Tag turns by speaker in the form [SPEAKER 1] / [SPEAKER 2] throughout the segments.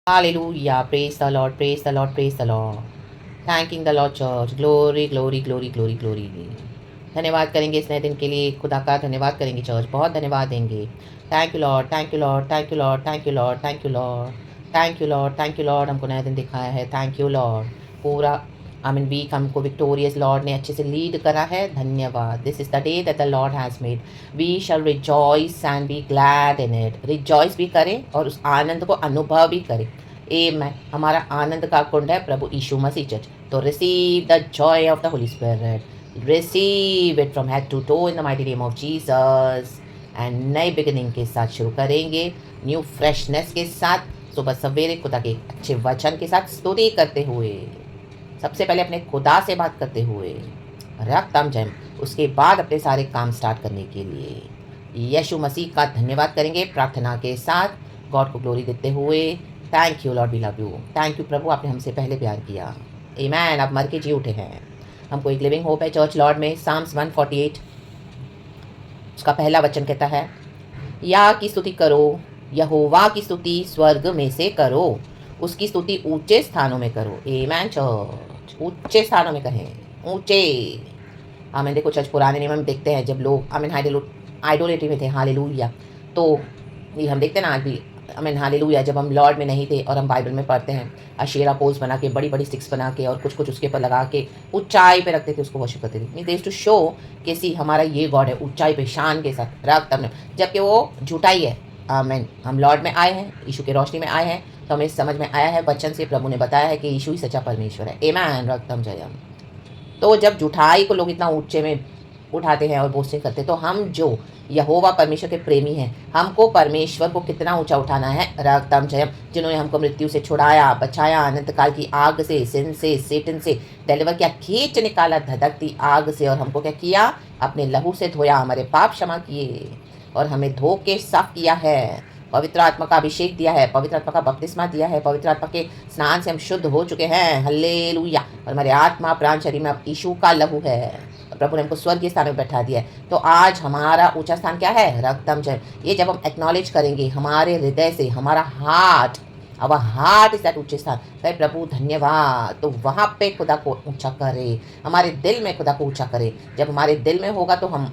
[SPEAKER 1] Hallelujah. Praise the Lord. Praise the Lord. Praise the Lord. Thanking the Lord Church. Glory, glory, glory, glory, glory. धन्यवाद करेंगे इस नए दिन के लिए खुदा का धन्यवाद करेंगे चर्च बहुत धन्यवाद देंगे thank you Lord thank you Lord thank you Lord thank you Lord thank you Lord thank you Lord thank you Lord हमको नया दिन दिखाया है थैंक यू लॉर्ड पूरा वीक हमको विक्टोरियस लॉर्ड ने अच्छे से लीड करा है धन्यवाद this is the day that the Lord has made we shall rejoice and be glad in it rejoice भी करें और उस आनंद को अनुभव भी करें मैं हमारा आनंद का कुंड है प्रभु यीशु मसीह चर्च तो receive the Joy of the Holi spirit receive it from head to toe in the mighty name of Jesus and नए बिगिनिंग के साथ शुरू करेंगे न्यू फ्रेशनेस के साथ सुबह सवेरे खुदा के अच्छे वचन के साथ स्तुति करते हुए सबसे पहले अपने खुदा से बात करते हुए रखतम जय उसके बाद अपने सारे काम स्टार्ट करने के लिए यीशु मसीह का धन्यवाद करेंगे प्रार्थना के साथ गॉड को ग्लोरी देते हुए thank you lord we love you thank you प्रभु आपने हमसे पहले प्यार किया आमेन आप मर के जी उठे हैं हमको एक लिविंग होप है चर्च लॉर्ड में साम्स 148 उसका पहला वचन कहता है या की स्तुति करो यहोवा की स्तुति स्वर्ग में से करो उसकी स्तुति ऊंचे स्थानों में करो आमेन चर्च ऊंचे स्थानों में कहें ऊंचे आमेन देखो चर्च पुराने नियम में देखते हैं जब लोग आमेन आइडोलेट्री में थे हालेलुया तो ये हम देखते हैं ना आज भी आमीन हालेलुया जब हम लॉर्ड में नहीं थे और हम बाइबल में पढ़ते हैं अशेरा पोल्स बना के बड़ी बड़ी स्टिक्स बना के और कुछ कुछ उसके ऊपर लगा के ऊंचाई पे रखते थे उसको वर्शिप करते थे मीन टू शो कि सी हमारा ये गॉड है ऊंचाई पे शान के साथ रख तब जबकि वो झूठाई है आमीन हम लॉर्ड में आए हैं यीशु की रोशनी में आए हैं तो हमें समझ में आया है वचन से प्रभु ने बताया है कि यीशु ही सच्चा परमेश्वर है आमीन रक्तम जयम तो जब झूठाई को लोग इतना ऊंचे में उठाते हैं और बोस्टिंग करते हैं तो हम जो यहोवा परमेश्वर के प्रेमी हैं हमको परमेश्वर को कितना ऊंचा उठाना है रक्तम जयम जिन्होंने हमको मृत्यु से छुड़ाया बचाया अनंत काल की आग से सिन से सेटन से डिलीवर किया खींच निकाला धधकती आग से और हमको क्या किया अपने लहू से धोया हमारे पाप क्षमा किए और हमें धो के साफ किया है पवित्र आत्मा का अभिषेक दिया है पवित्र आत्मा का बपतिस्मा दिया है पवित्र आत्मा के स्नान से हम शुद्ध हो चुके हैं हल्लेलुया और हमारे आत्मा प्राण शरीर में अब यीशु का लहू है प्रभु ने हमको स्वर्गीय स्थान में बैठा दिया है तो आज हमारा ऊंचा स्थान क्या है रक्तम जय ये जब हम एक्नॉलेज करेंगे हमारे हृदय से हमारा heart our heart is that ऊंचे स्थान कहे प्रभु धन्यवाद तो वहाँ पे खुदा को ऊंचा करे हमारे दिल में खुदा को ऊंचा करे जब हमारे दिल में होगा तो हम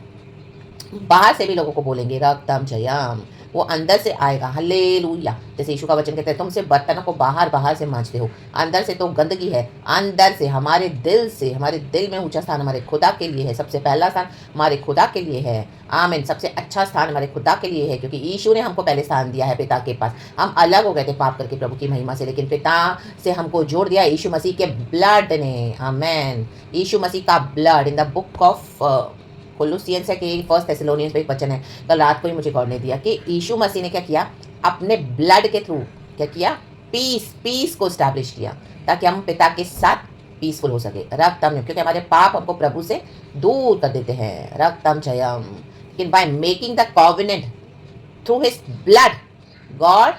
[SPEAKER 1] बाहर से भी लोगों को बोलेंगे रक्तम जयम वो अंदर से आएगा हल्लेलुया जैसे यीशु का वचन कहते हैं तुमसे बर्तनों को बाहर से मांजते हो अंदर से तो गंदगी है अंदर से हमारे दिल में ऊंचा स्थान हमारे खुदा के लिए है सबसे पहला स्थान हमारे खुदा के लिए है आमीन सबसे अच्छा स्थान हमारे खुदा के लिए है क्योंकि यीशु ने हमको पहले स्थान दिया है पिता के पास हम अलग हो गए थे पाप करके प्रभु की महिमा से लेकिन पिता से हमको जोड़ दिया यीशु मसीह के ब्लड ने आमीन यीशु मसीह का blood in the book of Colossians है कि फर्स्ट थेसलोनियंस में एक वचन है कल रात को ही मुझे गॉड ने दिया कि यीशु मसीह ने क्या किया अपने ब्लड के थ्रू क्या किया पीस को स्टैब्लिश किया ताकि हम पिता के साथ पीसफुल हो सके रक्तम क्योंकि हमारे पाप हमको प्रभु से दूर कर देते हैं रक्तम जयम लेकिन by making the covenant through his blood God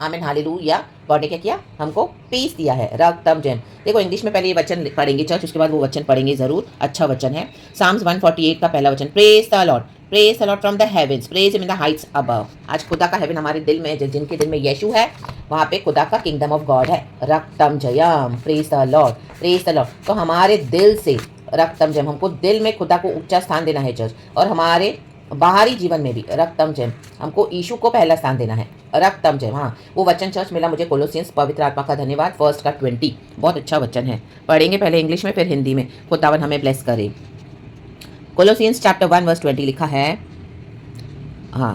[SPEAKER 1] आमीन हालेलुया गॉड ने क्या किया हमको पीस दिया है रक्तम जयम देखो इंग्लिश में पहले ये वचन पढ़ेंगे चर्च उसके बाद वो वचन पढ़ेंगे जरूर अच्छा वचन है साम्स 148 का पहला वचन praise the Lord from the heavens praise him in the Heights above आज खुदा का हेवन हमारे दिल में जिनके दिल में यीशु है वहाँ पे खुदा का किंगडम ऑफ गॉड है रक्तम जयम प्रेज द लॉर्ड तो हमारे दिल से रक्तम जयम हमको दिल में खुदा को ऊंचा स्थान देना है चर्च और हमारे बाहरी जीवन में भी रक्तम जयम हमको यीशु को पहला स्थान देना है रक्तम जयम हाँ वो वचन चर्च मिला मुझे कोलोसियंस पवित्र आत्मा का धन्यवाद फर्स्ट का 20 बहुत अच्छा वचन है पढ़ेंगे पहले इंग्लिश में फिर हिंदी में खुदावन हमें ब्लेस करे कोलोसियंस चैप्टर 1 वर्स 20 लिखा है हाँ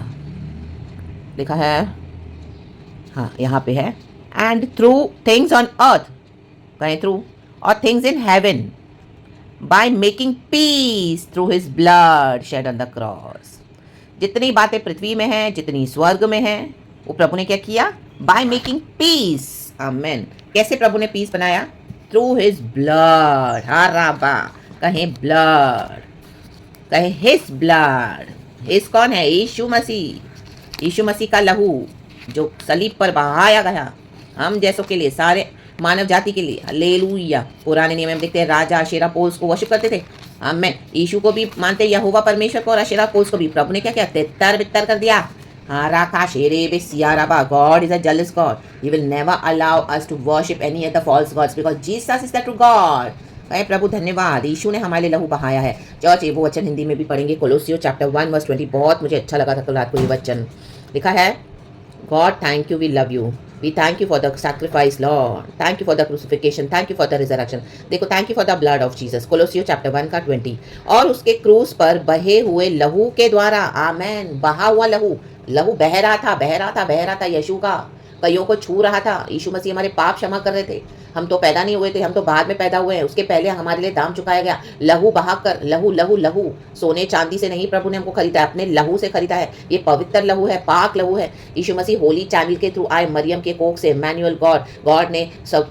[SPEAKER 1] लिखा है हाँ यहाँ पे है and through things on earth कहें थ्रू और things in heaven by making peace through his blood shed on the cross जितनी बातें पृथ्वी में हैं जितनी स्वर्ग में हैं वो प्रभु ने क्या किया by making peace आमेन कैसे प्रभु ने पीस बनाया through his blood हाराबा कहें blood कहें his blood his कौन है यीशु मसीह का लहू जो सलीब पर बहाया गया हम जैसों के लिए सारे मानव जाति के लिए हालेलुया पुराने नियम में देखते हैं राजा अशेरा पोल्स को वर्शिप करते थे आमीन यीशु को भी मानते यहोवा परमेश्वर को और अशेरा पोल्स को भी प्रभु ने क्या किया तितर बितर कर दिया God is a jealous God. He will never allow us to worship any other false gods because Jesus is the true God. कहे प्रभु धन्यवाद, यीशु ने हमारे लिए लहू बहाया है। चर्च ये वो वचन हिंदी में भी पढ़ेंगे, कोलोसियो चैप्टर 1 वर्स 20। बहुत मुझे अच्छा लगा था कल रात को ये वचन लिखा है। God thank you, we love you, we thank you for the sacrifice lord, thank you for the crucifixion, thank you for the resurrection. देखो, thank you for the blood of Jesus, Colossians chapter 1 का 20। और उसके क्रूस पर बहे हुए लहू के द्वारा, आमेन, बहा हुआ लहू, लहू बह रहा था, बह रहा था, बह रहा था यीशु का, कईयों को छू रहा था। यीशु मसीह हमारे पाप क्षमा कर रहे थे। हम तो पैदा नहीं हुए थे, हम तो बाद में पैदा हुए हैं, उसके पहले हमारे लिए दाम चुकाया गया। लहू बहाकर, लहू लहू लहू, सोने चांदी से नहीं प्रभु ने हमको खरीदा है, अपने लहू से खरीदा है। ये पवित्र लहू है, पाक लहू है। यीशु मसीह होली चैनल के थ्रू आए, मरियम के कोख से, मैनुअल गॉड। गॉड ने सब,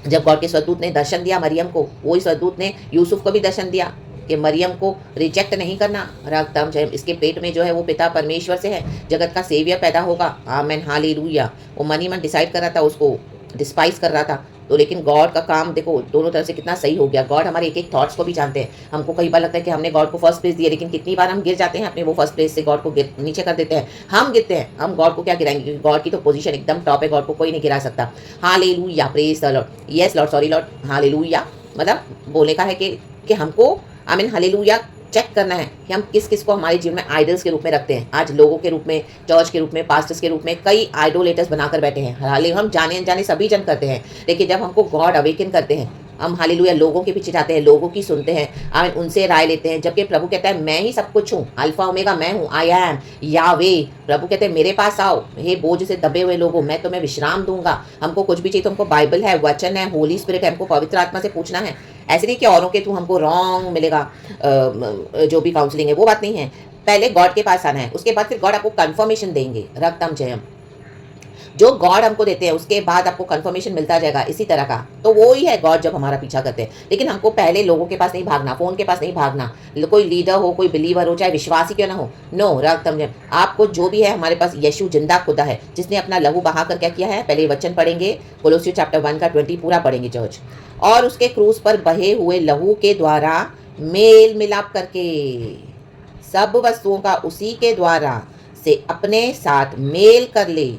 [SPEAKER 1] जब गॉड के स्वदूत ने दर्शन दिया मरियम को, वही स्वदूत ने यूसुफ को भी दर्शन दिया कि मरियम को रिजेक्ट नहीं करना। रखदम जय, इसके पेट में जो है वो पिता परमेश्वर से है, जगत का सेवियर पैदा होगा। आमेन, हालेलुया। वो मनी मन डिसाइड कर रहा था, उसको डिस्पाइस कर रहा था, तो लेकिन गॉड का काम देखो दोनों तरफ से कितना सही हो गया। गॉड हमारे एक एक थॉट्स को भी जानते हैं। हमको कई बार लगता है कि हमने गॉड को फर्स्ट प्लेस दिया, लेकिन कितनी बार हम गिर जाते हैं अपने वो फर्स्ट प्लेस से, गॉड को नीचे कर देते हैं। हम गिरते हैं, हम गॉड को क्या गिराएंगे, क्योंकि गॉड की तो पोजीशन एकदम टॉप है, गॉड को कोई नहीं गिरा सकता। Hallelujah, praise the Lord, yes Lord, sorry Lord, hallelujah. मतलब बोलने का है कि हमको आमीन हालेलुया चेक करना है कि हम किस किस को हमारे जीवन में आइडल्स के रूप में रखते हैं। आज लोगों के रूप में, चर्च के रूप में, पास्टर्स के रूप में कई आइडोलेटर्स बनाकर बैठे हैं। हालेलुया, हम जाने अनजाने सभी जन करते हैं, लेकिन जब हमको गॉड अवेकन करते हैं, हम हालेलुया लोगों के पीछे जाते हैं, लोगों की सुनते हैं, आमीन, उनसे राय लेते हैं, जबकि प्रभु कहता है मैं ही सब कुछ हूँ, अल्फा ओमेगा मैं हूँ, आई एम यावे। प्रभु कहते हैं मेरे पास आओ हे बोझ से दबे हुए लोगों, मैं तुम्हें विश्राम दूंगा। हमको कुछ भी चाहिए तो हमको बाइबल है, वचन है, होली स्पिरिट है, हमको पवित्र आत्मा से पूछना है। ऐसे नहीं कि औरों के थ्रू हमको रॉन्ग मिलेगा जो भी काउंसलिंग है, वो बात नहीं है। पहले गॉड के पास आना है, उसके बाद फिर गॉड आपको कंफर्मेशन देंगे। रक्तम जयम, जो गॉड हमको देते हैं उसके बाद आपको कंफर्मेशन मिलता जाएगा, इसी तरह का। तो वो ही है गॉड जब हमारा पीछा करते हैं। लेकिन हमको पहले लोगों के पास नहीं भागना, फोन के पास नहीं भागना, कोई लीडर हो, कोई बिलीवर हो, चाहे विश्वासी क्यों ना हो, नो रक्तम जयम। आपको जो भी है, हमारे पास यीशु जिंदा खुदा है, जिसने अपना लहू बहाकर क्या किया है। पहले वचन पढ़ेंगे, कोलोसियो चैप्टर 1 का 20 पूरा पढ़ेंगे चर्च। और उसके क्रूस पर बहे हुए लहू के द्वारा मेल मिलाप करके सब वस्तुओं का उसी के द्वारा से अपने साथ मेल कर ले,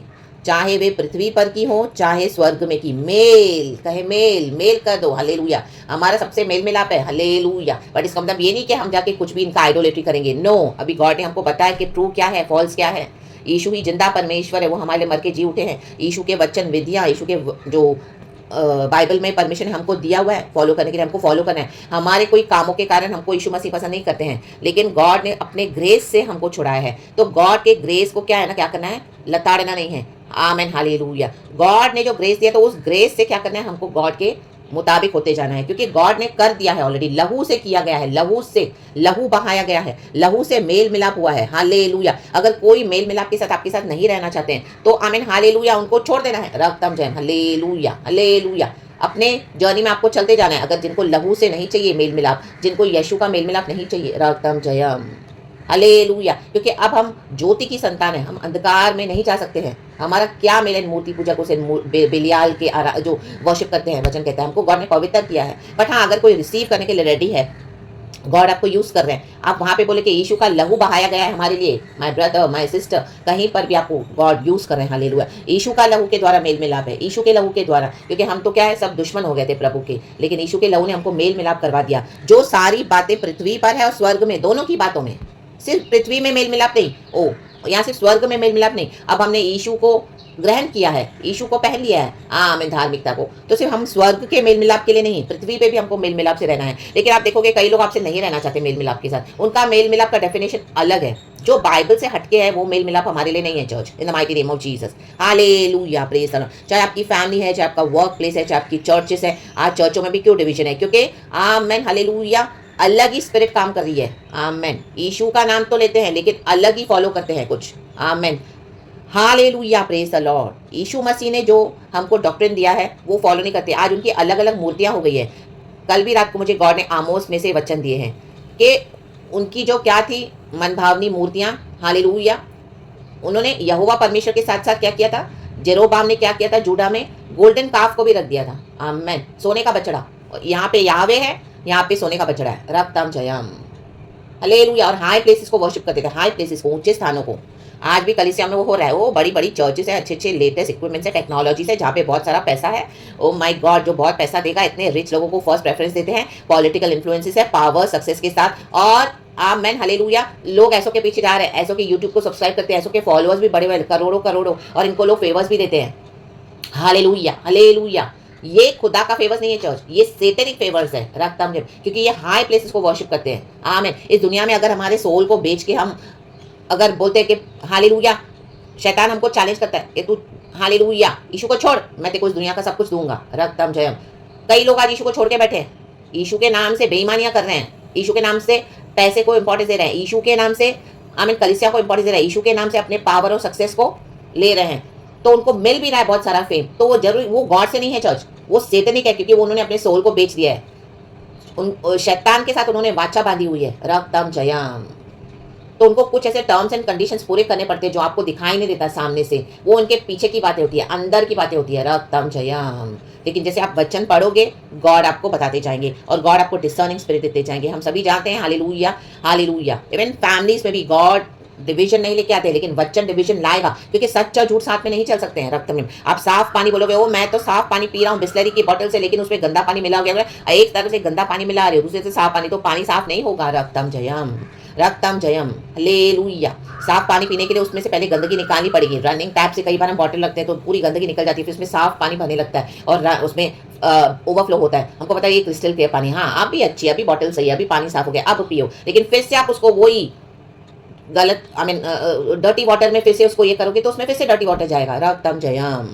[SPEAKER 1] चाहे वे पृथ्वी पर की हो, चाहे स्वर्ग में की। मेल कहे, मेल मेल कर दो, हालेलुया। हमारा सबसे मेल मिलाप है, हालेलुया। बट इसका मतलब ये नहीं कि हम जाके कुछ भी इनका आइडोलेट्री करेंगे, नो। अभी गॉड ने हमको बताया कि ट्रू क्या है, फॉल्स क्या है। यीशु ही जिंदा परमेश्वर है, वो हमारे लिए मर के जी उठे हैं। यीशु के वचन, विधियाँ, यीशु के जो बाइबल में परमिशन हमको दिया हुआ है फॉलो करने के लिए, हमको फॉलो करना है। हमारे कोई कामों के कारण हमको यीशु मसीह पसंद नहीं करते हैं, लेकिन गॉड ने अपने ग्रेस से हमको छुड़ाया है। तो गॉड के ग्रेस को क्या है ना, क्या करना है, लताड़ना नहीं है। Amen, hallelujah. गॉड ने जो ग्रेस दिया तो उस ग्रेस से क्या करना है, हमको गॉड के मुताबिक होते जाना है, क्योंकि गॉड ने कर दिया है ऑलरेडी। लहू से किया गया है, लहू से, लहू बहाया गया है, लहू से मेल मिलाप हुआ है। हालेलुया। अगर कोई मेल मिलाप के साथ आपके साथ नहीं रहना चाहते हैं तो आमीन हालेलुया उनको छोड़ देना है। रक्तम जय, हालेलुया हालेलुया। अपने जर्नी में आपको चलते जाना है। अगर जिनको लहू से नहीं चाहिए मेल मिलाप, जिनको यीशु का मेल मिलाप नहीं चाहिए, रक्तम जयम, हालेलुया। क्योंकि अब हम ज्योति की संतान है, हम अंधकार में नहीं जा सकते हैं। हमारा क्या मेल है मूर्ति पूजा को से बेलियाल के जो वर्शिप करते हैं, वचन कहता है हमको गॉड ने पवित्र किया है। बट हाँ, अगर कोई रिसीव करने के लिए रेडी है, गॉड आपको यूज कर रहे हैं, आप वहां पे बोले कि यीशु का लहू बहाया गया है हमारे लिए, माय ब्रदर माय सिस्टर, कहीं पर भी आपको गॉड यूज कर रहे हैं। हालेलुया। यीशु का लहू के द्वारा मेल मिलाप है, यीशु के लहू के द्वारा। क्योंकि हम तो क्या है, सब दुश्मन हो गए थे प्रभु के, लेकिन यीशु के लहू ने हमको मेल मिलाप करवा दिया। जो सारी बातें पृथ्वी पर है और स्वर्ग में, दोनों की बातों में, सिर्फ पृथ्वी में मेल मिलाप नहीं, ओ यहाँ सिर्फ स्वर्ग में मेल मिलाप नहीं। अब हमने यीशु को ग्रहण किया है, यीशु को पहन लिया है, आमीन, धार्मिकता को। तो सिर्फ हम स्वर्ग के मेल मिलाप के लिए नहीं, पृथ्वी पे भी हमको मेल मिलाप से रहना है। लेकिन आप देखोगे कई लोग आपसे नहीं रहना चाहते मेल मिलाप के साथ, उनका मेल मिलाप का डेफिनेशन अलग है, जो बाइबल से हटके है, वो मेल मिलाप हमारे लिए नहीं है। Church, in the mighty name of Jesus, hallelujah, praise the Lord. चाहे आपकी फैमिली है, चाहे आपका वर्क प्लेस है, चाहे आपकी चर्चेस है। आज चर्चों में भी क्यों डिवीजन है, क्योंकि आमेन हालेलुया अलग ही स्पिरिट काम कर रही है। आमेन। यीशु का नाम तो लेते हैं लेकिन अलग ही फॉलो करते हैं कुछ। आमेन, हालेलुया, प्रेज द लॉर्ड। यीशु मसीह ने जो हमको डॉक्ट्रिन दिया है वो फॉलो नहीं करते। आज उनकी अलग अलग मूर्तियां हो गई है। कल भी रात को मुझे गॉड ने आमोस में से वचन दिए हैं कि उनकी जो क्या थी मनभावनी मूर्तियां, हालेलुया। उन्होंने यहोवा परमेश्वर के साथ साथ क्या किया था, जेरोबाम ने क्या किया था, जूडा में गोल्डन काफ को भी रख दिया था। आमेन, सोने का बछड़ा। यहाँ पे यावे है, यहाँ पे सोने का बछड़ा है। रक्तम जयम, हालेलुया। और हाई प्लेसेस को वर्शिप करते थे, हाई प्लेसेस को, ऊंचे स्थानों को। आज भी कलीसिया में वो हो रहा है। वो बड़ी बड़ी चर्चेस है, अच्छे अच्छे लेटेस्ट इक्विपमेंट्स है, टेक्नोलॉजीज है, जहाँ पे बहुत सारा पैसा है। ओ माय गॉड, जो बहुत पैसा देगा, इतने रिच लोगों को फर्स्ट प्रेफरेंस देते हैं, पॉलिटिकल इन्फ्लुएंसेस है, पावर सक्सेस के साथ। और आमेन हालेलुया, लोग ऐसों के पीछे जा रहे हैं, ऐसों के यूट्यूब को सब्सक्राइब करते हैं, ऐसों के फॉलोअर्स भी बड़े बड़े करोड़ों करोड़ों, और इनको लोग फेवर्स भी देते हैं। Hallelujah hallelujah. ये खुदा का फेवर्स नहीं है चर्च, ये सेटेनिक फेवर्स है रक्तम, क्योंकि ये हाई प्लेसेस को वर्शिप करते हैं। आमेन। इस दुनिया में अगर हमारे सोल को बेच के हम अगर बोलते हैं कि हालेलुया, शैतान हमको चैलेंज करता है कि तू हालेलुया यीशु को छोड़, मैं तेरे को इस दुनिया का सब कुछ दूंगा, रक्तम जयम। कई लोग आज यीशु को छोड़ के बैठे हैं, यीशु के नाम से बेईमानियां कर रहे हैं, यीशु के नाम से पैसे को इंपॉर्टेंस दे रहे हैं, यीशु के नाम से आमीन कलीसिया को इंपॉर्टेंस दे रहे हैं, यीशु के नाम से अपने पावर और सक्सेस को ले रहे हैं। तो उनको मिल भी रहा है बहुत सारा फेम, तो वो जरूर वो गॉड से नहीं है चर्च, वो सेटनिक है, क्योंकि वो उन्होंने अपने सोल को बेच दिया है। उन शैतान के साथ उन्होंने वाचा बांधी हुई है, रक्तम जयम। तो उनको कुछ ऐसे टर्म्स एंड कंडीशंस पूरे करने पड़ते हैं जो आपको दिखाई नहीं देता सामने से, वो उनके पीछे की बातें होती है, अंदर की बातें होती है, रक्तम जयम। लेकिन जैसे आप वचन पढ़ोगे, गॉड आपको बताते जाएंगे और गॉड आपको डिसर्निंग स्पिरिट देते जाएंगे। हम सभी जानते हैं हालेलुया हालेलुया। इवन फैमिलीज में भी गॉड डिवीजन नहीं लेके आते, लेकिन वचन डिवीजन लाएगा, क्योंकि सच और झूठ साथ में नहीं चल सकते हैं। रक्त में आप साफ पानी बोलोगे, ओ मैं तो साफ पानी पी रहा हूँ बिस्लरी की बोतल से, लेकिन उसमें गंदा पानी मिला गया, एक तरफ से गंदा पानी मिला रहे हो, दूसरे से साफ पानी, तो पानी साफ नहीं होगा। रक्तम जयम रक्तम जयम हालेलुया। साफ पानी पीने के लिए उसमें से पहले गंदगी निकालनी पड़ेगी। रनिंग टैप से कई बार हम बॉटल रखते हैं तो पूरी गंदगी निकल जाती है, फिर उसमें साफ पानी भरने लगता है और उसमें ओवरफ्लो होता है। हमको पता है ये क्रिस्टल क्लियर पानी, हाँ अब भी अच्छी है, अभी बॉटल सही है, अभी पानी साफ हो गया, अब पियो। लेकिन फिर से आप उसको वही गलत डर्टी वाटर में फिर से उसको ये करोगे तो उसमें फिर से डर्टी वाटर जाएगा। रक्तम जयम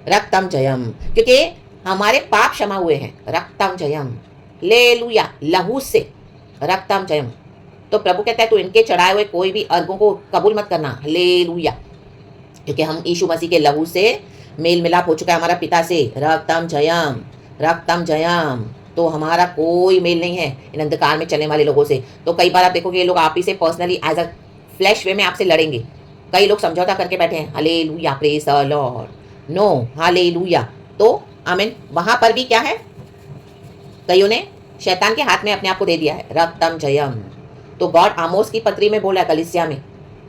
[SPEAKER 1] रक्तम जयम, क्योंकि हमारे पाप क्षमा हुए हैं। रक्तम जयम लेलुया, लहू से रक्तम जयम। तो प्रभु कहता है तू इनके चढ़ाए हुए कोई भी अर्घों को कबूल मत करना, हालेलुया, क्योंकि हम यीशु मसीह के लहू से मेल मिलाप हो चुका है हमारा पिता से। रक्तम जयम रक्तम जयम। तो हमारा कोई मेल नहीं है इन अंधकार में चलने वाले लोगों से। तो कई बार आप देखोगे ये लोग आप ही से personally as a flash way में आपसे लड़ेंगे। कई लोग समझौता करके बैठे हैं, hallelujah praise the Lord, no hallelujah. तो आमीन, वहां पर भी क्या है, कईयों ने शैतान के हाथ में अपने आप को दे दिया है। रक्तम जयम। तो गॉड आमोस की पत्री में बोला है, कलीसिया में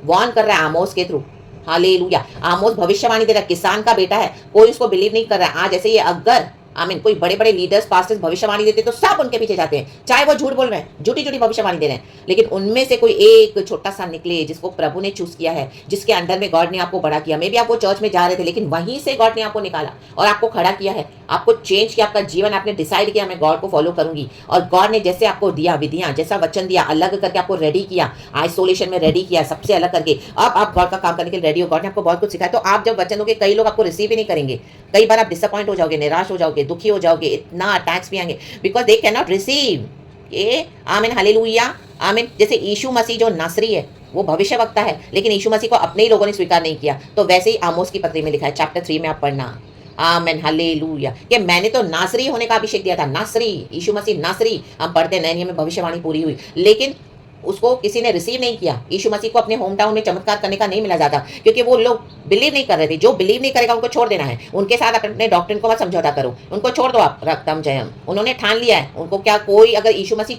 [SPEAKER 1] वॉर्न कर रहा है आमोस के थ्रू, हालेलुया। आमोस भविष्यवाणी दे रहा है, किसान का बेटा है, कोई उसको बिलीव नहीं कर रहा है। आज ऐसे ये अगर आमीन कोई बड़े बड़े लीडर्स पास्टर्स भविष्यवाणी देते तो सब उनके पीछे जाते हैं, चाहे वो झूठ बोल रहे हैं, झूठी झूठी भविष्यवाणी दे रहे हैं, लेकिन उनमें से कोई एक छोटा सा निकले जिसको प्रभु ने चूज किया है, जिसके अंडर में गॉड ने आपको बड़ा किया। मे भी आप वो चर्च में जा रहे थे, लेकिन वहीं से गॉड ने आपको निकाला और आपको खड़ा किया है, आपको चेंज किया आपका जीवन। आपने डिसाइड किया मैं गॉड को फॉलो करूंगी, और गॉड ने जैसे आपको दिया विधियां, जैसा वचन दिया, अलग करके आपको रेडी किया, आइसोलेशन में रेडी किया, सबसे अलग करके अब आप गॉड का काम करने के लिए रेडी हो। गॉड ने आपको बहुत कुछ सिखाया। तो आप जब वचन दोगे, कई लोग आपको रिसीव ही नहीं करेंगे, कई बार आप डिसअपॉइंट हो जाओगे, निराश हो जाओगे, दुखी हो जाओगे, इतना अटैक्स भी आएंगे, because they can not receive ये। आमीन हालेलुया आमीन। जैसे यीशु मसीह जो नासरी है वो भविष्य वक्ता है, लेकिन यीशु मसीह को अपने ही लोगों ने स्वीकार नहीं किया, तो वैसे ही आमोस की पत्री में लिखा है, चैप्टर 3 में आप पढ़ना, आमीन हालेलुया, कि मैंने तो नासरी होने का अभिषेक दिया था। नासरी, यीशु मसीह नासरी, हम पढ़ते नए नियम में भविष्यवाणी पूरी हुई, लेकिन उसको किसी ने रिसीव नहीं किया। यीशु मसीह को अपने होम टाउन में चमत्कार करने का नहीं मिला ज्यादा, क्योंकि वो लोग बिलीव नहीं कर रहे थे। जो बिलीव नहीं करेगा उनको छोड़ देना है, उनके साथ अपने डॉक्ट्रिन को मत समझौता करो, उनको छोड़ दो आप। रक्तम जयम। उन्होंने ठान लिया है, उनको क्या कोई अगर यीशु मसीह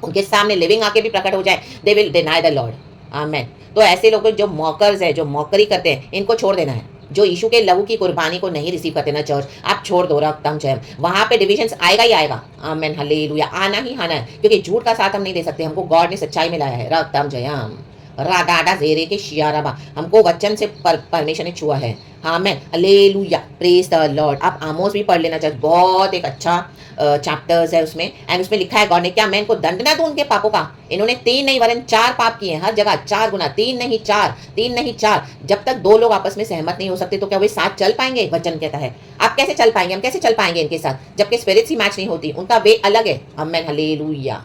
[SPEAKER 1] उनके सामने लिविंग आके भी प्रकट हो जाए, they will deny the lord, amen. तो ऐसे लोग जो मॉकर्स है, जो मॉकरी करते हैं, इनको छोड़ देना है। जो यीशु के लहू की कुर्बानी को नहीं रिसीव करते ना चर्च, आप छोड़ दो। रक्तम जयम। वहां पे डिविजन्स आएगा ही आएगा, आमेन हालेलुया, आना ही आना है, क्योंकि झूठ का साथ हम नहीं दे सकते, हमको गॉड ने सच्चाई में लाया है। रक्तम जयम राडाडा जेरे के शियाराबा, हमको वचन से परमेश्वर ने छुआ है, amen hallelujah praise the Lord. आप आमोस भी पढ़ लेना चाहिए, बहुत एक अच्छा चैप्टर्स है उसमें, एंड उसमें लिखा है गॉड ने क्या, मैं इनको दंड ना दूं उनके पापों का। इन्होंने 3 नहीं वरन 4 पाप किए हैं, हर जगह 4 गुना, 3 नहीं 4, 3 नहीं 4। जब तक 2 लोग आपस में सहमत नहीं हो सकते तो क्या वे साथ चल पाएंगे? वचन कहता है आप कैसे चल पाएंगे, हम कैसे चल पाएंगे इनके साथ, जबकि स्पिरिट्स ही मैच नहीं होती, उनका वे अलग है। Amen hallelujah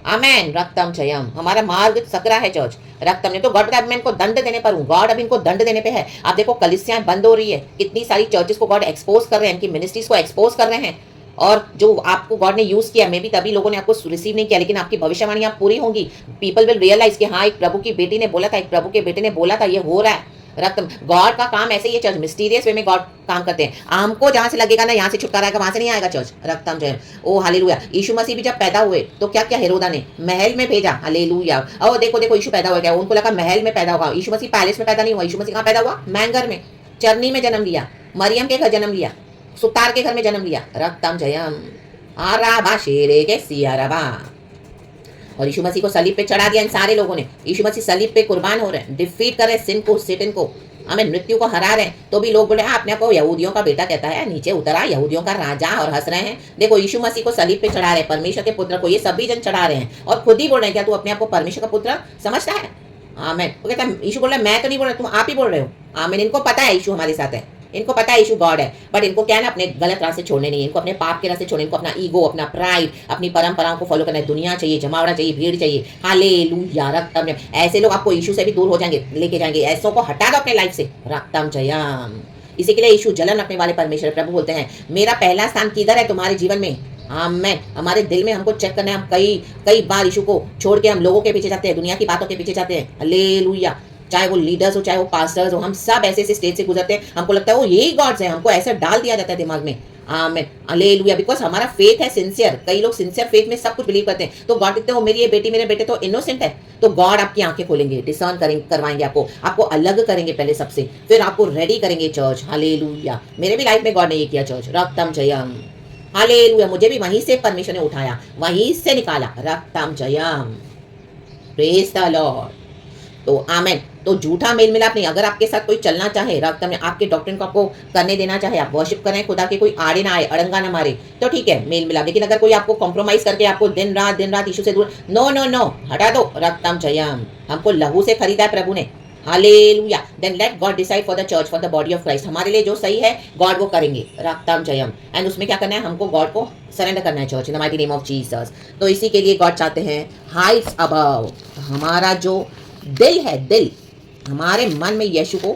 [SPEAKER 1] amen. रक्तम जयम। हमारा मार्ग सकरा है चर्च। रक्तम ने तो गॉड मैं इनको दंड देने पर हूँ, गॉड अभी इनको दंड देने पे है। आप देखो कलीसियां बंद हो रही है, कितनी सारी चर्चेस को गॉड एक्सपोज कर रहे हैं, इनकी मिनिस्ट्रीज को एक्सपोज कर रहे हैं, और जो आपको गॉड ने यूज किया, मे भी तभी लोगों ने आपको रिसीव नहीं किया, लेकिन आपकी भविष्यवाणी आप पूरी होंगी। पीपल विल रियलाइज कि हाँ एक प्रभु की बेटी ने बोला था, एक प्रभु के बेटे ने बोला था, ये हो रहा है। रक्त गॉड का काम ऐसे ही है चर्च, मिस्टीरियस वे में गॉड काम करते हैं। हमको जहां से लगेगा ना यहाँ से छुटकारा आएगा, वहां से नहीं आएगा चर्च। रक्तम जय ओ हालेलुया। यीशु मसीह भी जब पैदा हुए तो क्या क्या हेरोदा ने महल में भेजा। हालेलुया। ओ देखो देखो यीशु पैदा हो गया, उनको लगा महल में पैदा होगा। यीशु मसीह पैलेस में पैदा नहीं हुआ। यीशु मसीह कहाँ पैदा हुआ? मैंगर में, चरनी में जन्म लिया, मरियम के घर जन्म लिया, सुतार के घर में जन्म लिया। रक्तम जयम आराबा शेरे के सियाराबा। और यीशु मसीह को सलीब पे चढ़ा दिया इन सारे लोगों ने। यीशु मसीह सलीब पे कुर्बान हो रहे हैं, डिफीट कर रहे हैं सिन को, सेटन को, हमें मृत्यु को हरा रहे हैं। तो भी लोग बोले अपने को यहूदियों का बेटा कहता है, नीचे उतरा यहूदियों का राजा, और हंस रहे हैं। देखो यीशु मसीह को सलीब पे चढ़ा रहे हैं, परमेश्वर के पुत्र को, ये सभी जन चढ़ा रहे हैं और खुद ही बोल रहे हैं क्या तू अपने आप को परमेश्वर का पुत्र समझता है? आमीन। वो कहता है, यीशु बोल रहा है मैं तो नहीं बोल रहा, तुम आप ही बोल रहे हो। आमीन। इनको पता है यीशु हमारे साथ है, इनको पता है यीशु गॉड है, बट इनको क्या है ना अपने गलत रास्ते छोड़ने नहीं है, इनको अपने पाप के रास्ते छोड़ने, इनको अपना ईगो, अपना प्राइड, अपनी परंपराओं को फॉलो करना है। दुनिया चाहिए, जमावड़ा चाहिए, भीड़ चाहिए। हालेलुया। रक्तम। ऐसे लोग आपको यीशु से भी दूर हो जाएंगे, लेके जाएंगे। ऐसों को हटा दो अपने लाइफ से। रक्तम जयम। इसी के लिए यीशु जलन रखने वाले परमेश्वर प्रभु बोलते हैं, मेरा पहला स्थान किधर है तुम्हारे जीवन में? आमीन। हमारे दिल में हमको चेक करना है। हम कई बार यीशु को छोड़ के हम लोगों के पीछे जाते हैं, दुनिया की बातों के पीछे जाते हैं। हालेलुया। चाहे वो लीडर्स हो, चाहे वो पास्टर्स हो, हम सब ऐसे ऐसे स्टेज से गुजरते हैं, हमको लगता है वो यही गॉड्स हैं, हमको ऐसा डाल दिया जाता है दिमाग में। आमीन। हालेलुया। बिकॉज हमारा फेथ है सिंसियर। कई लोग सिंसियर फेथ में सब कुछ बिलीव करते हैं। तो गॉड कहते हैं मेरी ये बेटी, मेरे बेटे तो इनोसेंट है। तो गॉड आपकी आंखें खोलेंगे, डिसर्न करवाएंगे, आपको अलग करेंगे पहले सबसे, फिर आपको रेडी करेंगे चर्च। हालेलुया। मेरे भी लाइफ में गॉड ने ये किया चर्च। रक्तम जयम। हालेलुया। मुझे भी वहीं से परमेश्वर ने उठाया, वहीं से निकाला। रक्तम जयम। Praise the lord. तो आमेन। तो झूठा मेल मिलाप नहीं। अगर आपके साथ कोई चलना चाहे, रक्त में आपके डॉक्टर को आपको करने देना चाहे, आप वर्शिप करें खुदा के, कोई आड़े ना आए, अड़ंगा ना मारे, तो ठीक है मेल मिलाप। लेकिन अगर कोई आपको कॉम्प्रोमाइज करके आपको दिन रात यीशु से दूर, नो नो नो, हटा दो। रक्तम जयम। हमको लहू से खरीदा है प्रभु ने। Hallelujah. Then let God decide for the church, for the body of Christ. हमारे लिए जो सही है गॉड वो करेंगे। रक्तम जयम। एंड उसमें क्या करना है? हमको गॉड को सरेंडर करना है church, in the mighty name of Jesus. तो इसी के लिए गॉड चाहते हैं हाइट्स अबव। हमारा जो दिल है, दिल हमारे मन में यीशु को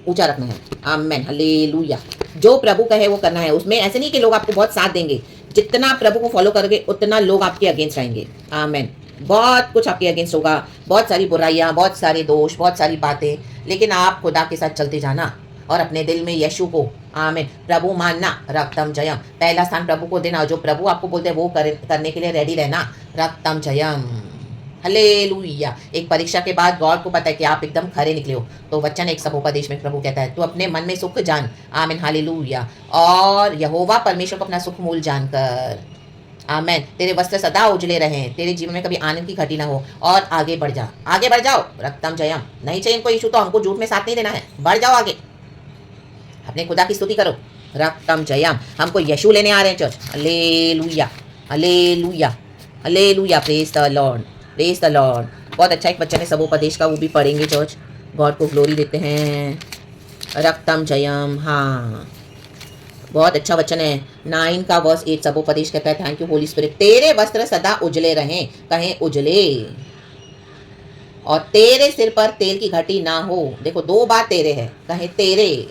[SPEAKER 1] ऊंचा रखना है। आमेन। हालेलुया। जो प्रभु कहे वो करना है। उसमें ऐसे नहीं कि लोग आपको बहुत साथ देंगे, जितना प्रभु को फॉलो करोगे उतना लोग आपके अगेंस्ट आएंगे। आमेन। बहुत कुछ आपके अगेंस्ट होगा, बहुत सारी बुराइयां, बहुत सारे दोष, बहुत सारी बातें, लेकिन आप खुदा के साथ चलते जाना और अपने दिल में यीशु को, आमीन, प्रभु मानना। रक्तम जयम। पहला स्थान प्रभु को देना, जो प्रभु आपको बोलते हैं वो करने के लिए रेडी रहना। रक्तम जयम। हालेलुया। एक परीक्षा के बाद गॉड को पता है कि आप एकदम खरे निकले हो, तो वचन एक सभोपदेश में प्रभु कहता है तू अपने मन में सुख जान। आमीन। हालेलुया। और यहोवा परमेश्वर को अपना सुख मूल जानकर, आमीन, तेरे वस्त्र सदा उजले रहें, तेरे जीवन में कभी आनंद की घटी ना हो, और आगे बढ़ जा, आगे बढ़ जाओ। रक्तम जयम। नहीं चाहिए इनको यीशु, तो हमको झूठ में साथ नहीं देना है, बढ़ जाओ आगे, अपने खुदा की स्तुति करो। रक्तम जयम। हमको यीशु लेने आ रहे हैं church. Hallelujah. Hallelujah. Hallelujah. Praise the Lord. Praise the Lord. बहुत अच्छा एक वचन है सभोपदेश का, वो भी पढ़ेंगे चर्च। गॉड को ग्लोरी देते हैं। रक्तम जयम। हाँ, बहुत अच्छा वचन है। 9 का वर्स 8 सभोपदेश कहता है, थैंक यू होली स्पिरिट, तेरे वस्त्र सदा उजले रहें, कहें उजले, और तेरे सिर पर तेल की घटी ना हो। देखो 2 बार तेरे है, कहें तेरे।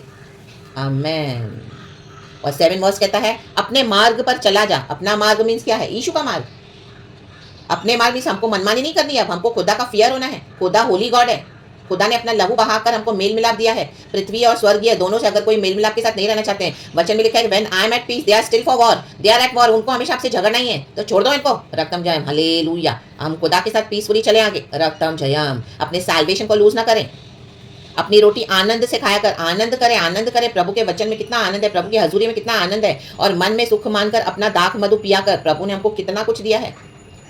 [SPEAKER 1] आमेन। और 7 वर्स कहता है, अपने मार्ग पर चला जा। अपना मार्ग मीन्स क्या है? यीशु का मार्ग। अपने मार्ग मीन्स हमको मनमानी नहीं करनी है, अब हमको खुदा का फियर होना है। खुदा होली गॉड है। खुदा ने अपना लहू बहाकर हमको मेल मिलाप दिया है। पृथ्वी और स्वर्गीय दोनों से अगर कोई मेल मिलाप के साथ नहीं रहना चाहते हैं, वचन में लिखा है when I am at peace they are still for war, they are at war. उनको हमेशा आपसे झगड़ना ही है, तो छोड़ दो इनको। रक्तम जयम। हालेलुया। हम खुदा के साथ पीसफुली चले आगे। रक्तम जयम। अपने सैल्वेशन को लूज ना करें। अपनी रोटी आनंद से खाया कर। आनंद करें, आनंद करें। प्रभु के वचन में कितना आनंद है, प्रभु की हजूरी में कितना आनंद है, और मन में सुख मानकर अपना दाख मधु पिया कर। प्रभु ने हमको कितना कुछ दिया है।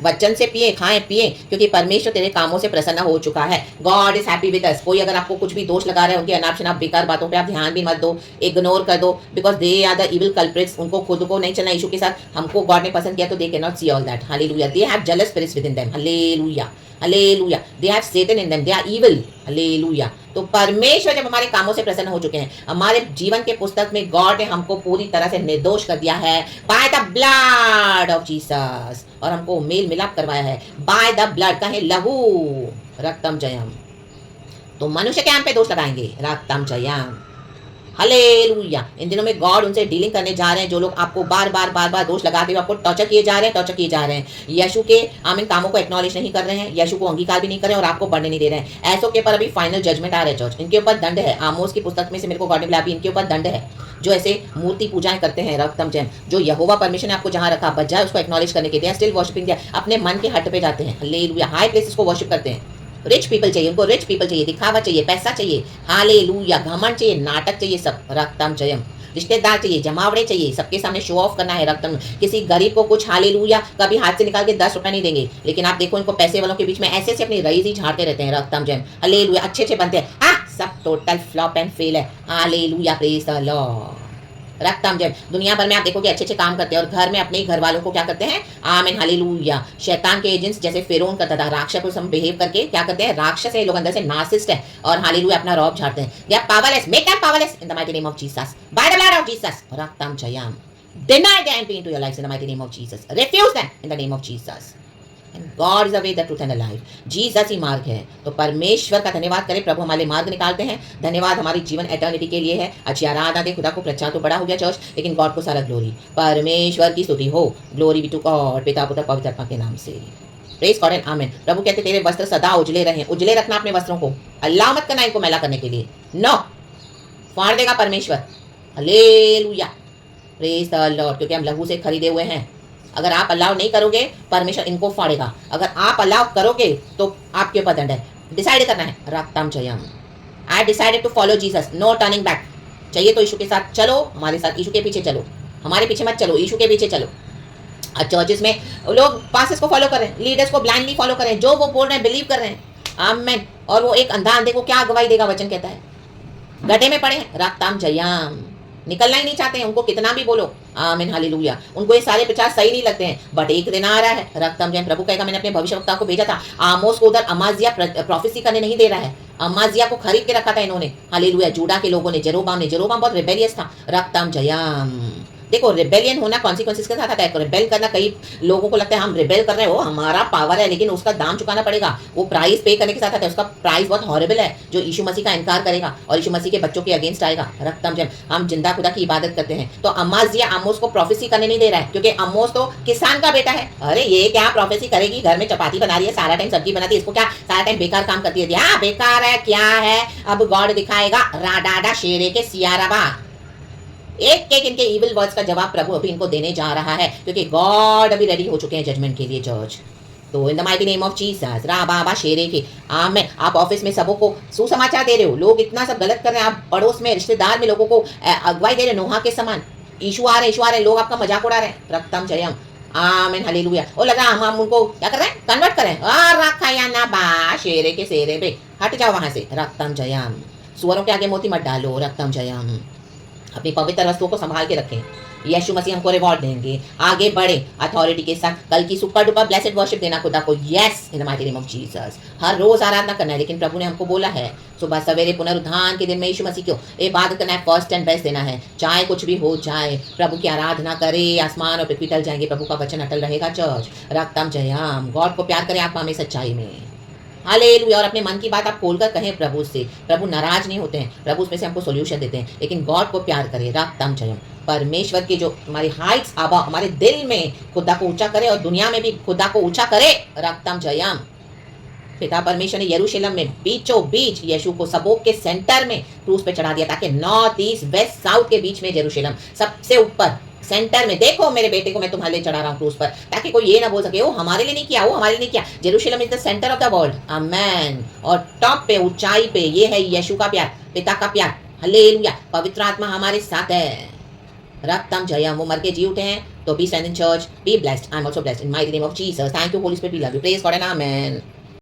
[SPEAKER 1] वचन से पिए, खाएं पिए, क्योंकि परमेश्वर तेरे कामों से प्रसन्न हो चुका है। God is happy with us. कोई अगर आपको कुछ भी दोष लगा रहे हैं, उनकी अनाप शनाप बेकार बातों पे आप ध्यान भी मत दो, इग्नोर कर दो, because they are the evil culprits. उनको खुद को नहीं चलना यीशु के साथ। हमको गॉड ने पसंद किया तो they can not see all that. Hallelujah. They have jealous spirits within them. Hallelujah. Hallelujah. They have Satan in them, they are evil. Hallelujah. तो परमेश्वर जब हमारे कामों से प्रसन्न हो चुके हैं, हमारे जीवन के पुस्तक में गॉड ने हमको पूरी तरह से निर्दोष कर दिया है bye the blood of Jesus, और हमको मेल मिलाप करवाया है बाय द ब्लड, कहे लहू। रक्तम जयम। तो मनुष्य के हम पे दोष लगाएंगे। रक्तम जयम। हालेलुया। इन दिनों में गॉड उनसे डीलिंग करने जा रहे हैं जो लोग आपको बार बार दोष लगाते हुए आपको टॉर्चर किए जा रहे हैं। यीशु के आमीन कामों को एक्नॉलेज नहीं कर रहे हैं, यीशु को अंगीकार भी नहीं कर रहे हैं और आपको बढ़ने नहीं दे रहे हैं। ऐसों के ऊपर अभी फाइनल जजमेंट आ रहा है चर्च। इनके ऊपर दंड है। आमोस की पुस्तक में से मेरे को गॉड ने बोला अभी इनके ऊपर दंड है जो ऐसे मूर्ति पूजाएं करते हैं। रक्तम जैम जो यहोवा परमिशन ने आपको जहां रखा बजाय उसको एक्नॉलेज करने के, दे आर स्टिल वर्शिपिंग, दे अपने मन के हट पे जाते हैं। हालेलुया। हाई प्लेसेस को वर्शिप करते हैं। रिच पीपल चाहिए उनको, रिच पीपल चाहिए, दिखावा चाहिए, पैसा चाहिए, हालेलुया, घमंड चाहिए, नाटक चाहिए, सब रक्तम जयम। रिश्तेदार चाहिए, जमावड़े चाहिए, सबके सामने शो ऑफ करना है। रक्तम किसी गरीब को कुछ हालेलुया कभी हाथ से निकाल के 10 रुपए नहीं देंगे, लेकिन आप देखो इनको पैसे वालों के बीच में ऐसे अपनी रईसी झाड़ते रहते हैं। रक्तम जयम हालेलुया। अच्छे बनते हैं, सब टोटल फ्लॉप एंड फेल है। Hallelujah, praise the lord. रक्तम जब दुनिया भर में आप देखोगे अच्छे काम करते हैं और घर में अपने ही घर वालों को क्या करते हैं, आमीन हालेलुया, शैतान के एजेंट्स जैसे फिरौन करता था, राक्षस को सम बिहेव करके क्या करते हैं, राक्षस है लोग, अंदर से नार्सिसिस्ट है और हालेलुया अपना रौब झाड़ते हैं। They are powerless, make them powerless in the mighty name of Jesus, by the blood of Jesus. रक्तम जयम। Deny the entry into your lives in the mighty name of Jesus. Refuse them in the name of Jesus. And God is the way, the truth and the life. Jesus ही मार्ग है। तो परमेश्वर का धन्यवाद करें, प्रभु हमारे मार्ग निकालते हैं। धन्यवाद हमारी जीवन एटर्निटी के लिए है। अच्छी आराधना दे खुदा को, प्रचार तो बड़ा हो गया चर्च, लेकिन गॉड को सारा ग्लोरी, परमेश्वर की स्तुति हो। ग्लोरी बी टू गॉड, पिता पुत्र पवित्र आत्मा के नाम से। प्रेज गॉड एंड आमेन। प्रभु कहते तेरे वस्त्र सदा उजले रहें। उजले रखना अपने वस्त्रों को, अल्लाह मत करना इनको मैला करने के लिए। नो, फाड़ देगा परमेश्वर। Hallelujah, praise the Lord. क्योंकि हम लहू से खरीदे हुए हैं। अगर आप अलाउ नहीं करोगे परमेश्वर इनको फाड़ेगा, अगर आप अलाउ करोगे तो आपके ऊपर दंड है। डिसाइड करना है, रक्तम जयम। I decided to follow Jesus, no turning back. चाहिए तो यीशु के साथ चलो, हमारे साथ यीशु के पीछे चलो, हमारे पीछे मत चलो, यीशु के पीछे चलो। चर्चेस में लोग पास्टर्स को फॉलो कर रहे हैं, लीडर्स को ब्लाइंडली फॉलो कर रहे हैं, जो वो बोल रहे हैं बिलीव कर रहे हैं। आमेन। और वो एक अंधा अंधे को क्या गवाही देगा, वचन कहता है। गड्ढे में पड़े हैं, रक्तम जयम, निकलना ही नहीं चाहते हैं, उनको कितना भी बोलो, आमीन हालेलुया, उनको ये सारे प्रचार सही नहीं लगते हैं। बट एक दिन आ रहा है, रक्तम जयम। प्रभु कहेगा मैंने अपने भविष्यवक्ता को भेजा था, आमोस को उधर अमाजिया प्रोफेसी करने नहीं दे रहा है। अमाजिया को खरीद के रखा था इन्होंने, हालेलुया, जूडा के लोगों ने, जेरोबाम बहुत रिबेलियस था। रक्तम जयम। देखो रिबेलियन होना कॉन्सिक्वेंसेस के साथ आता है। रिबेल करना, कई लोगों को लगता है हम रिबेल कर रहे हो, हमारा पावर है, लेकिन उसका दाम चुकाना पड़ेगा। वो प्राइस पे करने के साथ आता है, उसका प्राइस बहुत हॉरिबल है। जो यीशु मसीह का इनकार करेगा और यीशु मसीह के बच्चों के अगेंस्ट आएगा। रक्तम जब हम जिंदा खुदा की इबादत करते हैं तो अमाजिया आमोस को प्रोफेसी करने नहीं दे रहा है, क्योंकि आमोस तो किसान का बेटा है। अरे ये क्या प्रोफेसी करेगी, घर में चपाती बना रही है, सारा टाइम सब्जी बनाती है, इसको क्या सारा टाइम बेकार काम करती है। हाँ बेकार है, क्या है, अब गॉड दिखाएगा राडाडा शेरे के सियाराबा। एक एक इनके इविल वर्ड्स का जवाब प्रभु अभी इनको देने जा रहा है, क्योंकि गॉड अभी रेडी हो चुके हैं जजमेंट के लिए चर्च। तो इन the mighty name of Jesus, रा बाबा शेरे के आमेन। आप ऑफिस में सबों को सुसमाचार दे रहे हो, लोग इतना सब गलत कर रहे हैं, आप पड़ोस में रिश्तेदार में लोगों को अगुवाई दे रहे हो नोहा के समान। इशू आ रहे हैं, लोग आपका मजाक उड़ा रहे हैं। रक्तम जयम, आमीन हालेलुया। और लगा हम उनको क्या कर रहे हैं, कन्वर्ट करें। रखा या ना बा शेरे के सेरे पे, हट जाओ वहां से। रक्तम जयम। सुअरों के आगे मोती मत डालो। रक्तम जयम। अपनी पवित्र वस्तुओं को संभाल के रखें, यीशु मसीह हमको रिवॉर्ड देंगे। आगे बढ़े अथॉरिटी के साथ, कल की सुपर डुपर ब्लेसेड वर्शिप देना खुदा को, yes in the mighty name of Jesus. हर रोज आराधना करना है, लेकिन प्रभु ने हमको बोला है सुबह सवेरे पुनरुत्थान के दिन में यीशु मसीह को इबादत करना है, फर्स्ट एंड बेस्ट देना है। चाहे कुछ भी हो जाए, प्रभु की आराधना करे, आसमान और पृथ्वी टल जाएंगे, प्रभु का वचन अटल रहेगा चर्च। रक्तम जयम। गॉड को प्यार करें आत्मा में, सच्चाई में, हालेलुया। और अपने मन की बात आप खोलकर कहें प्रभु से। प्रभु नाराज नहीं होते हैं, प्रभु उसमें से हमको सॉल्यूशन देते हैं, लेकिन गॉड को प्यार करें। रक्तम जयम। परमेश्वर की जो हमारी हाइट्स आबा हमारे दिल में खुदा को ऊंचा करे और दुनिया में भी खुदा को ऊंचा करे। रक्तम जयम। पिता परमेश्वर ने यरूशलेम में बीचों बीच यीशु को सबों के सेंटर में क्रूस पे चढ़ा दिया, ताकि नॉर्थ ईस्ट वेस्ट साउथ के बीच में यरूशलेम सबसे ऊपर सेंटर में, देखो मेरे बेटे को मैं तुम्हारे लिए चढ़ा रहा हूँ क्रूस पर, ताकि कोई ये ना बोल सके वो हमारे लिए नहीं किया, वो हमारे लिए नहीं किया। Jerusalem is the centre of the world, amen. और टॉप पे, ऊंचाई पे, ये है यीशु का प्यार, पिता का प्यार। हालेलुया। पवित्र आत्मा हमारे साथ है। रक्तम जयम। वो मर के जी उठे हैं, तो be strengthened church, be blessed. I am also blessed in my name of Jesus. Thank you Holy Spirit, we love you, praise God and amen.